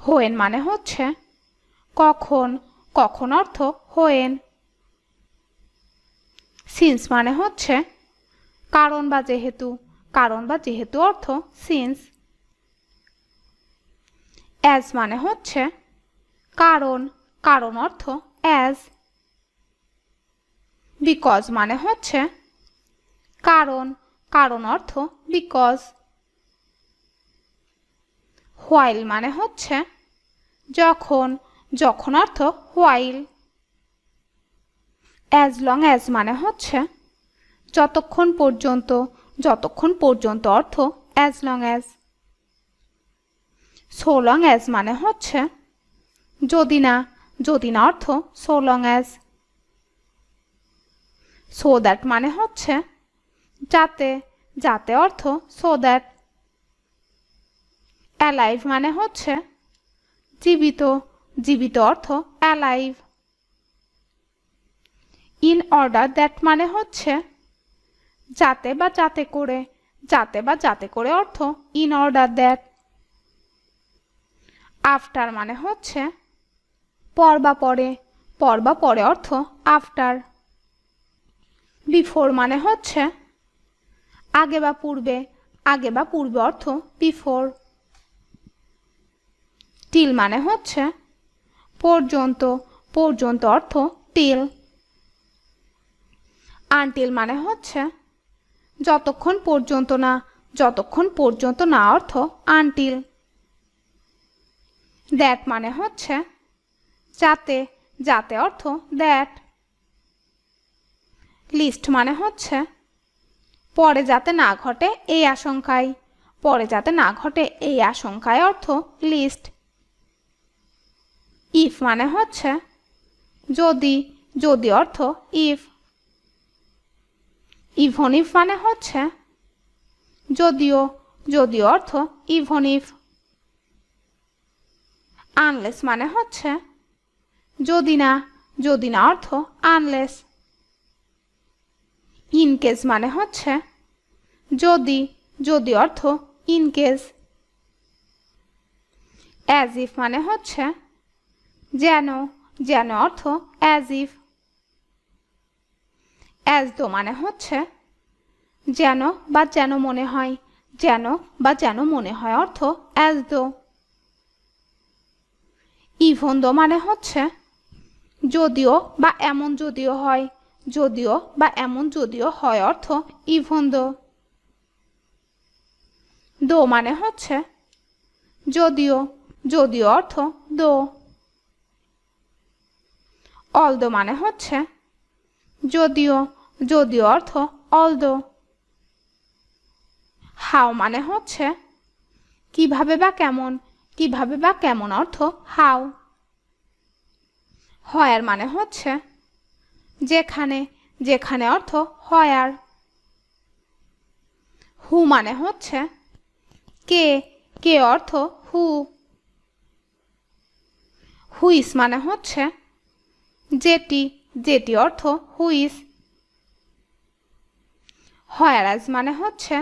When মানে হচ্ছে কখন, কখন অর্থ হোয়েন। সিন্স মানে হচ্ছে কারণ বা যেহেতু, কারণ বা যেহেতু অর্থ সিন্স। অ্যাজ মানে হচ্ছে কারণ, কারণ অর্থ অ্যাজ। বিকজ মানে হচ্ছে কারণ, কারণ অর্থ বিকজ। হোয়াইল মানে হচ্ছে যখন, যখন অর্থ হোয়াইল। অ্যাজ লং অ্যাজ মানে হচ্ছে যতক্ষণ পর্যন্ত, যতক্ষণ পর্যন্ত অর্থ as long as. So long as মানে হচ্ছে যদি না, যদি না অর্থ so long as. So that মানে হচ্ছে যাতে, যাতে অর্থ সো দ্যাট। অ্যালাইভ মানে হচ্ছে জীবিত, জীবিত অর্থ অ্যালাইভ। ইন অর্ডার দ্যাট মানে হচ্ছে যাতে বা যাতে করে, যাতে বা যাতে করে অর্থ ইন অর্ডার দ্যাট। আফটার মানে হচ্ছে পর বা পরে, পর বা পরে অর্থ আফটার। বিফোর মানে হচ্ছে আগে বা পূর্বে, আগে বা পূর্বে অর্থ বিফোর। টিল মানে হচ্ছে পর্যন্ত, পর্যন্ত অর্থ টিল। আনটিল মানে হচ্ছে যতক্ষণ পর্যন্ত না, যতক্ষণ পর্যন্ত না অর্থ আনটিল। দ্যাট মানে হচ্ছে যাতে, যাতে অর্থ দ্যাট। লিস্ট মানে হচ্ছে পরে যাতে না ঘটে এই আশঙ্কায়, পরে যাতে না ঘটে এই আশঙ্কায় অর্থ লিস্ট। ইফ মানে হচ্ছে যদি, যদি অর্থ ইফ। ইভন ইফ মানে হচ্ছে যদিও, যদিও অর্থ ইভন ইফ। আনলেস মানে হচ্ছে যদি না, যদি না অর্থ আনলেস। ইনকেস মানে হচ্ছে যদি, যদি অর্থ ইনকেস। অ্যাজ ইফ মানে হচ্ছে যেন, যেন অর্থ অ্যাজ ইফ। অ্যাজ দো মানে হচ্ছে যেন বা যেন মনে হয়, যেন বা যেন মনে হয় অর্থ অ্যাজ দো। ইভন দো মানে হচ্ছে যদিও বা এমন যদিও হয়, যদিও বা এমন যদিও হয় অর্থ ইভন দো। দো মানে হচ্ছে যদিও, যদিও অর্থ দো। অলদো মানে হচ্ছে যদিও, যদিও অর্থ অলদো। হাউ মানে হচ্ছে কিভাবে বা কেমন, কিভাবে বা কেমন অর্থ হাউ। হোয়ার মানে হচ্ছে যেখানে, যেখানে অর্থ হোয়ার। হু মানে হচ্ছে কে, কে অর্থ হু। হুইস মানে হচ্ছে যেটি, যেটি অর্থ হুইস। হোয়ারাজ মানে হচ্ছে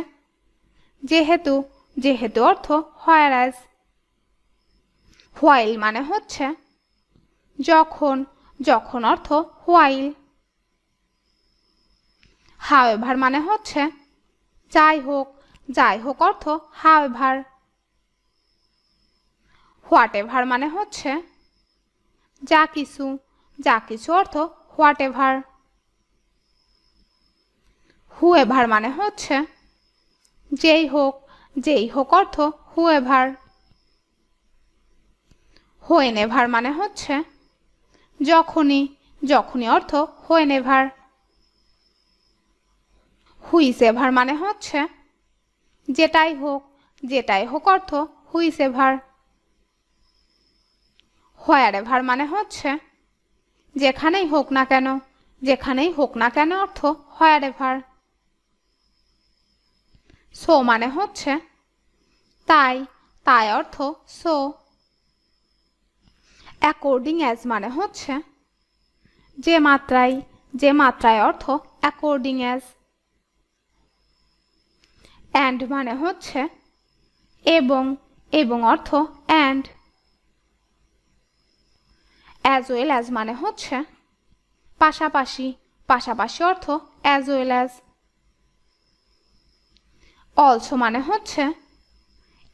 যেহেতু, যেহেতু অর্থ হোয়ারাজ। হোয়াইল মানে হচ্ছে যখন, যখন অর্থ হোয়াইল। হাওয়েভার মানে হচ্ছে যাই হোক, যাই হোক অর্থ হাওয়েভার। হোয়াট এভার মানে হচ্ছে যা কিছু, যা কিছু অর্থ হোয়াট এভার। হুএভার মানে হচ্ছে যেই হোক, যেই হোক অর্থ হুএভার। হোয়েনেভার মানে হচ্ছে যখনই, যখনই অর্থ হোয়েনেভার। হুইসেভার মানে হচ্ছে যেটাই হোক, যেটাই হোক অর্থ হুইসেভার। হোয়ারএভার মানে হচ্ছে যেখানেই হোক না কেন, যেখানেই হোক না কেন অর্থ হোয়ারএভার। সো মানে হচ্ছে তাই, তাই অর্থ সো। অ্যাকর্ডিং অ্যাজ মানে হচ্ছে যে মাত্রায়, যে মাত্রায় অর্থ অ্যাকর্ডিং অ্যাজ। অ্যান্ড মানে হচ্ছে এবং, এবং অর্থ অ্যান্ড। অ্যাজ ওয়েল অ্যাজ মানে হচ্ছে পাশাপাশি, পাশাপাশি অর্থ অ্যাজ ওয়েল অ্যাজ। অলসো মানে হচ্ছে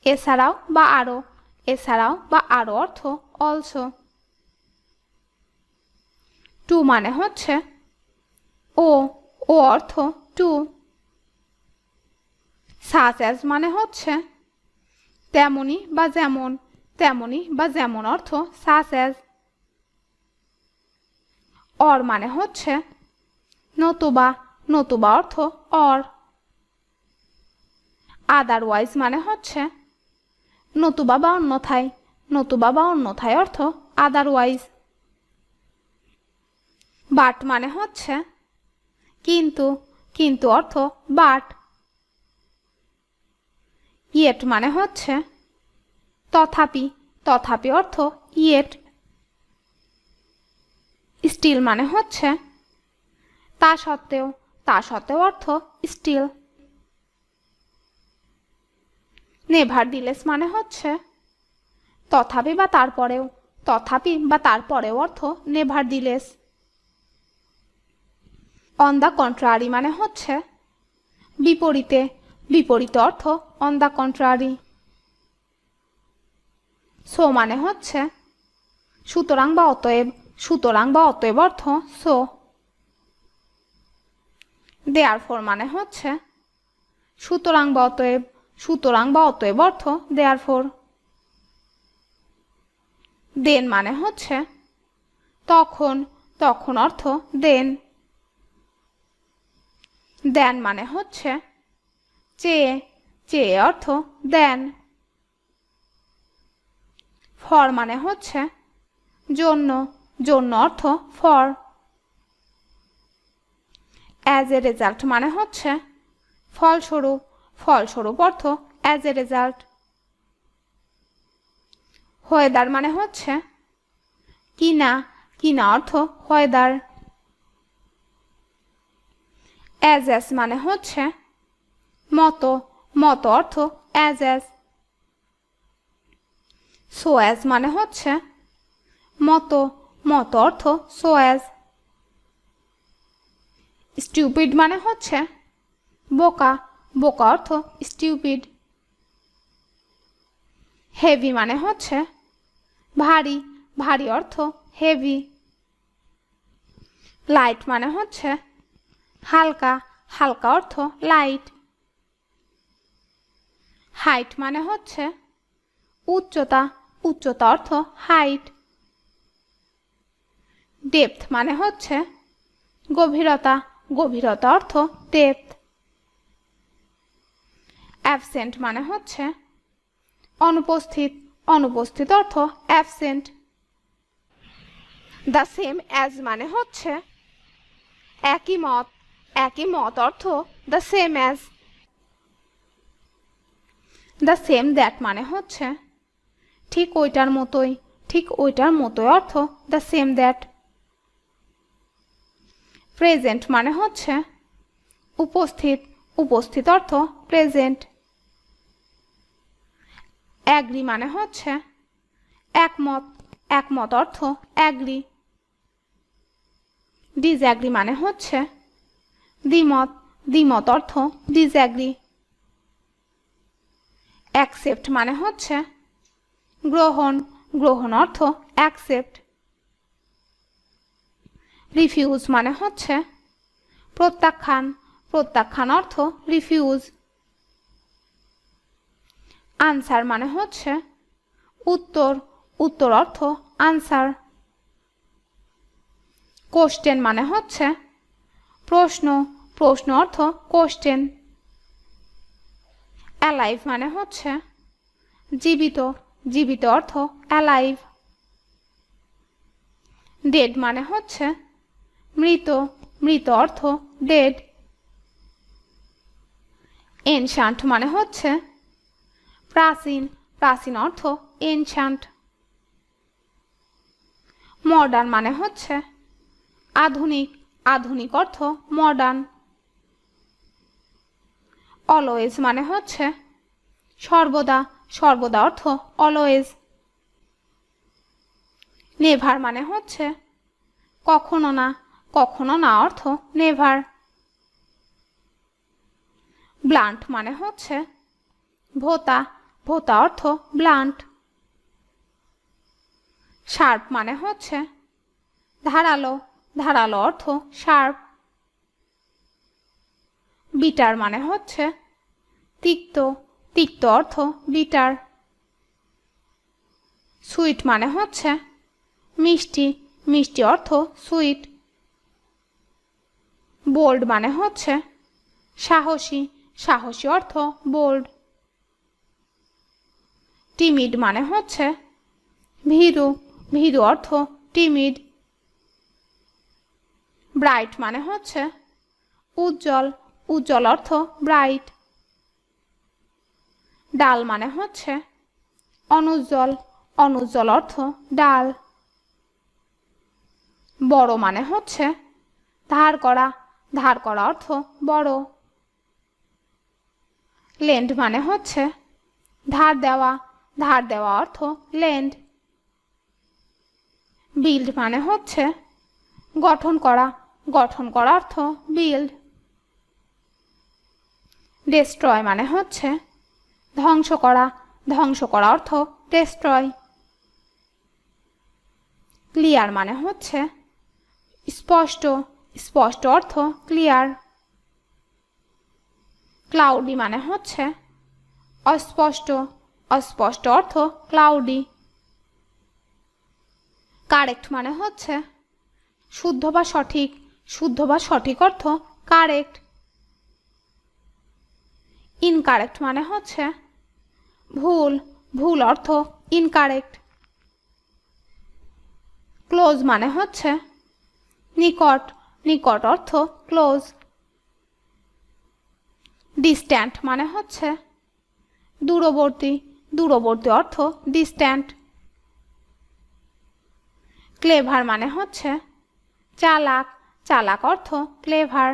এছাড়াও বা আরও, এছাড়াও বা আরও অর্থ অলসো। টু মানে হচ্ছে ও, ও অর্থ টু। সাচ অ্যাজ মানে হচ্ছে তেমনি বা যেমন, তেমনি বা যেমন অর্থ সাচ অ্যাজ। অর মানে হচ্ছে নতুবা, নতুবা অর্থ অর। আদারওয়াইজ মানে হচ্ছে নতুবা বা অন্যথায়, নতুবা বা অন্যথায় অর্থ আদারওয়াইজ। বাট মানে হচ্ছে কিন্তু, কিন্তু অর্থ বাট। ইয়েট মানে হচ্ছে তথাপি, তথাপি অর্থ ইয়েট। স্টিল মানে হচ্ছে তা সত্ত্বেও, তা সত্ত্বেও অর্থ স্টিল। নেভারদিলেস মানে হচ্ছে তথাপি বা তারপরেও, তথাপি বা তারপরেও অর্থ নেভারদিলেস। অন দ্য কন্ট্রারি মানে হচ্ছে বিপরীতে, বিপরীত অর্থ অন দ্য কন্ট্রারি। সো মানে হচ্ছে সুতরাং বা অতএব, সুতরাং বা অতএব অর্থ সো। দেয়ারফর মানে হচ্ছে সুতরাং বা অতএব, সুতরাং বা অতএব অর্থ দেয়ারফর। দেন মানে হচ্ছে তখন, তখন অর্থ দেন। দেন মানে হচ্ছে চেয়ে, চেয়ে অর্থ দেন। ফর মানে হচ্ছে জন্য, জন্য অর্থ ফর। অ্যাজ এ রেজাল্ট মানে হচ্ছে ফলস্বরূপ, ফলস্বরূপ অর্থ অ্যাজ এ রেজাল্ট। ওয়েদার মানে হচ্ছে কিনা, কিনা অর্থ ওয়েদার। অ্যাজ মানে হচ্ছে মতো, মতো অর্থ অ্যাজ। সো অ্যাজ মানে হচ্ছে মতো, মতো অর্থ সো অ্যাজ। স্টিউপিড মানে হচ্ছে বোকা, বোকা অর্থ স্টিউপিড। হেভি মানে হচ্ছে ভারী, ভারী অর্থ হেভি। লাইট মানে হচ্ছে হালকা, হালকা অর্থ লাইট। হাইট মানে হচ্ছে উচ্চতা, উচ্চতা অর্থ হাইট। ডেপথ মানে হচ্ছে গভীরতা, গভীরতা অর্থ ডেপথ। অ্যাবসেন্ট মানে হচ্ছে অনুপস্থিত, অনুপস্থিত অর্থ অ্যাবসেন্ট। দ্য সেম অ্যাজ মানে হচ্ছে একই মত, একই মত অর্থ the same as. The same that মানে হচ্ছে ঠিক ওইটার মতোই, ঠিক ওইটার মতোই অর্থ দ্য সেম দ্যাট। প্রেজেন্ট মানে হচ্ছে উপস্থিত, উপস্থিত অর্থ প্রেজেন্ট। অ্যাগ্রি মানে হচ্ছে একমত, একমত অর্থ অ্যাগ্রি। ডিসঅ্যাগ্রি মানে হচ্ছে দ্বিমত, দ্বিমত অর্থ ডিসঅ্যাগ্রি। অ্যাকসেপ্ট মানে হচ্ছে গ্রহণ, গ্রহণ অর্থ অ্যাকসেপ্ট। রিফিউজ মানে হচ্ছে প্রত্যাখ্যান, প্রত্যাখ্যান অর্থ রিফিউজ। আনসার মানে হচ্ছে উত্তর, উত্তর অর্থ আনসার। কোশ্চেন মানে হচ্ছে প্রশ্ন, প্রশ্ন অর্থ কোশ্চেন। অ্যালাইভ মানে হচ্ছে জীবিত, জীবিত অর্থ অ্যালাইভ। ডেড মানে হচ্ছে মৃত, মৃত অর্থ ডেড। এনশান্ট মানে হচ্ছে প্রাচীন, প্রাচীন অর্থ এনশান্ট। মডার্ন মানে হচ্ছে আধুনিক, আধুনিক অর্থ মডার্ন। অলওয়েজ মানে হচ্ছে সর্বদা, সর্বদা অর্থ অলওয়েজ। নেভার মানে হচ্ছে কখনো না, কখনো না অর্থ নেভার। ব্লান্ট মানে হচ্ছে ভোঁতা, ভোঁতা অর্থ ব্লান্ট। শার্প মানে হচ্ছে ধারালো, ধারালো অর্থ শার্প। বিটার মানে হচ্ছে তিক্ত, তিক্ত অর্থ বিটার। সুইট মানে হচ্ছে মিষ্টি, মিষ্টি অর্থ সুইট। বোল্ড মানে হচ্ছে সাহসী, সাহসী অর্থ বোল্ড। টিমিড মানে হচ্ছে ভীরু, ভীরু অর্থ টিমিড। ব্রাইট মানে হচ্ছে উজ্জ্বল, উজ্জ্বল অর্থ ব্রাইট। ডাল মানে হচ্ছে অনুজ্জ্বল, অনুজ্জ্বল অর্থ ডাল। বড় মানে হচ্ছে ধার করা, ধার করা অর্থ বড়। লেন্ড মানে হচ্ছে ধার দেওয়া, ধার দেওয়া অর্থ লেন্ড। বিল্ড মানে হচ্ছে গঠন করা, গঠন করা অর্থ বিল্ড। ডেস্ট্রয় মানে হচ্ছে ধ্বংস করা, ধ্বংস করা অর্থ ডেস্ট্রয়। ক্লিয়ার মানে হচ্ছে স্পষ্ট, স্পষ্ট অর্থ ক্লিয়ার। ক্লাউডি মানে হচ্ছে অস্পষ্ট, অস্পষ্ট অর্থ ক্লাউডি। কারেক্ট মানে হচ্ছে শুদ্ধ বা সঠিক, শুদ্ধ বা সঠিক অর্থ কারেক্ট। ইনকারেক্ট মানে হচ্ছে ভুল, ভুল অর্থ ইনকারেক্ট। ক্লোজ মানে হচ্ছে নিকট, নিকট অর্থ ক্লোজ। ডিস্ট্যান্ট মানে হচ্ছে দূরবর্তী, দূরবর্তী অর্থ ডিস্ট্যান্ট। ক্লেভার মানে হচ্ছে চালাক, চালাক অর্থ ক্লেভার।